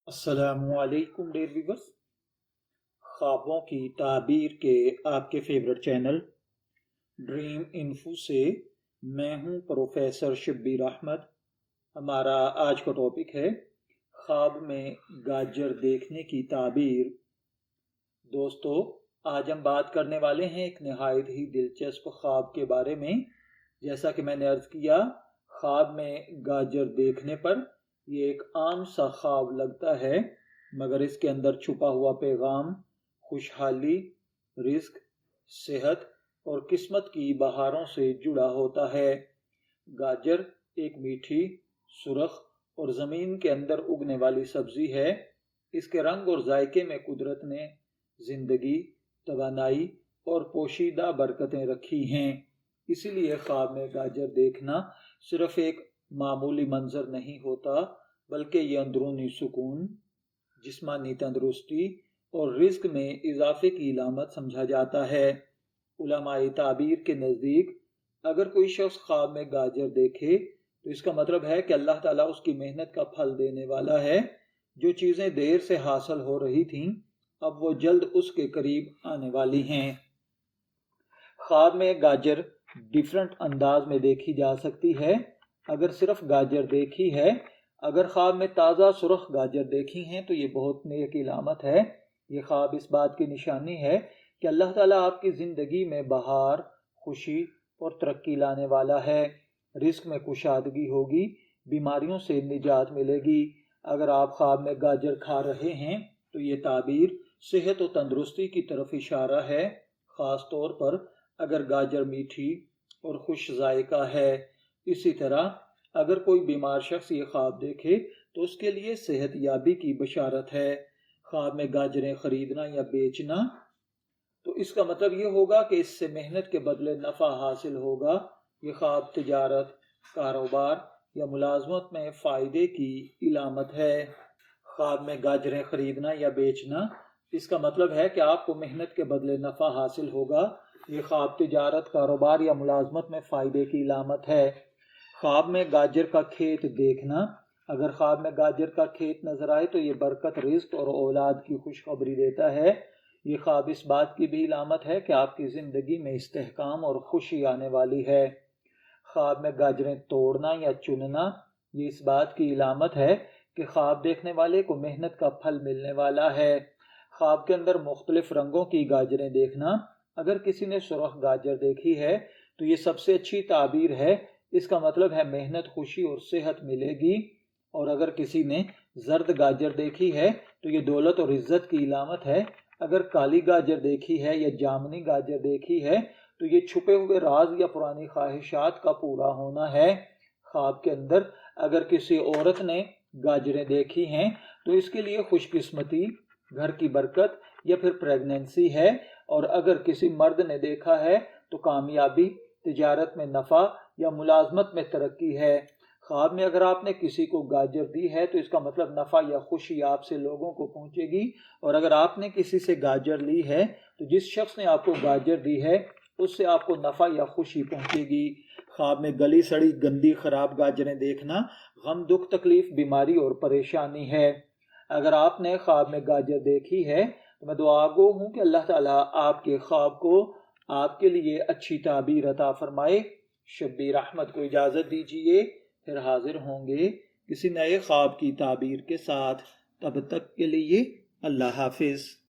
السلام علیکم dear viewers, خوابوں کی تعبیر کے آپ کے فیورٹ چینل ڈریم انفو سے میں ہوں پروفیسر شبیر احمد۔ ہمارا آج کا ٹاپک ہے خواب میں گاجر دیکھنے کی تعبیر۔ دوستو، آج ہم بات کرنے والے ہیں ایک نہایت ہی دلچسپ خواب کے بارے میں۔ جیسا کہ میں نے عرض کیا، خواب میں گاجر دیکھنے پر یہ ایک عام سا خواب لگتا ہے، مگر اس کے اندر چھپا ہوا پیغام خوشحالی، رزق، صحت اور قسمت کی بہاروں سے جڑا ہوتا ہے۔ گاجر ایک میٹھی، سرخ اور زمین کے اندر اگنے والی سبزی ہے۔ اس کے رنگ اور ذائقے میں قدرت نے زندگی، توانائی اور پوشیدہ برکتیں رکھی ہیں۔ اسی لیے خواب میں گاجر دیکھنا صرف ایک معمولی منظر نہیں ہوتا، بلکہ یہ اندرونی سکون، جسمانی تندرستی اور رزق میں اضافے کی علامت سمجھا جاتا ہے۔ علماء تعبیر کے نزدیک اگر کوئی شخص خواب میں گاجر دیکھے تو اس کا مطلب ہے کہ اللہ تعالیٰ اس کی محنت کا پھل دینے والا ہے۔ جو چیزیں دیر سے حاصل ہو رہی تھیں اب وہ جلد اس کے قریب آنے والی ہیں۔ خواب میں گاجر ڈیفرنٹ انداز میں دیکھی جا سکتی ہے۔ اگر صرف گاجر دیکھی ہے، اگر خواب میں تازہ سرخ گاجر دیکھی ہیں تو یہ بہت نیک علامت ہے۔ یہ خواب اس بات کی نشانی ہے کہ اللہ تعالیٰ آپ کی زندگی میں بہار، خوشی اور ترقی لانے والا ہے۔ رزق میں کشادگی ہوگی، بیماریوں سے نجات ملے گی۔ اگر آپ خواب میں گاجر کھا رہے ہیں تو یہ تعبیر صحت و تندرستی کی طرف اشارہ ہے، خاص طور پر اگر گاجر میٹھی اور خوش ذائقہ ہے۔ اسی طرح اگر کوئی بیمار شخص یہ خواب دیکھے تو اس کے لیے صحت یابی کی بشارت ہے۔ خواب میں گاجریں خریدنا یا بیچنا تو اس کا مطلب یہ ہوگا کہ اس سے محنت کے بدلے نفع حاصل ہوگا۔ یہ خواب تجارت، کاروبار یا ملازمت میں فائدے کی علامت ہے۔ خواب میں گاجریں خریدنا یا بیچنا اس کا مطلب ہے کہ آپ کو محنت کے بدلے نفع حاصل ہوگا۔ یہ خواب تجارت، کاروبار یا ملازمت میں فائدے کی علامت ہے۔ خواب میں گاجر کا کھیت دیکھنا، اگر خواب میں گاجر کا کھیت نظر آئے تو یہ برکت، رزق اور اولاد کی خوشخبری دیتا ہے۔ یہ خواب اس بات کی بھی علامت ہے کہ آپ کی زندگی میں استحکام اور خوشی آنے والی ہے۔ خواب میں گاجریں توڑنا یا چننا یہ اس بات کی علامت ہے کہ خواب دیکھنے والے کو محنت کا پھل ملنے والا ہے۔ خواب کے اندر مختلف رنگوں کی گاجریں دیکھنا، اگر کسی نے سرخ گاجر دیکھی ہے تو یہ سب سے اچھی تعبیر ہے۔ اس کا مطلب ہے محنت، خوشی اور صحت ملے گی۔ اور اگر کسی نے زرد گاجر دیکھی ہے تو یہ دولت اور عزت کی علامت ہے۔ اگر کالی گاجر دیکھی ہے یا جامنی گاجر دیکھی ہے تو یہ چھپے ہوئے راز یا پرانی خواہشات کا پورا ہونا ہے۔ خواب کے اندر اگر کسی عورت نے گاجریں دیکھی ہیں تو اس کے لیے خوش قسمتی، گھر کی برکت یا پھر پریگننسی ہے۔ اور اگر کسی مرد نے دیکھا ہے تو کامیابی، تجارت میں نفع یا ملازمت میں ترقی ہے۔ خواب میں اگر آپ نے کسی کو گاجر دی ہے تو اس کا مطلب نفع یا خوشی آپ سے لوگوں کو پہنچے گی۔ اور اگر آپ نے کسی سے گاجر لی ہے تو جس شخص نے آپ کو گاجر دی ہے اس سے آپ کو نفع یا خوشی پہنچے گی۔ خواب میں گلی سڑی، گندی، خراب گاجریں دیکھنا غم، دکھ، تکلیف، بیماری اور پریشانی ہے۔ اگر آپ نے خواب میں گاجر دیکھی ہے تو میں دعا گو ہوں کہ اللہ تعالیٰ آپ کے خواب کو آپ کے لیے اچھی تعبیر عطا فرمائے۔ شبیر احمد کو اجازت دیجیے، پھر حاضر ہوں گے کسی نئے خواب کی تعبیر کے ساتھ۔ تب تک کے لیے اللہ حافظ۔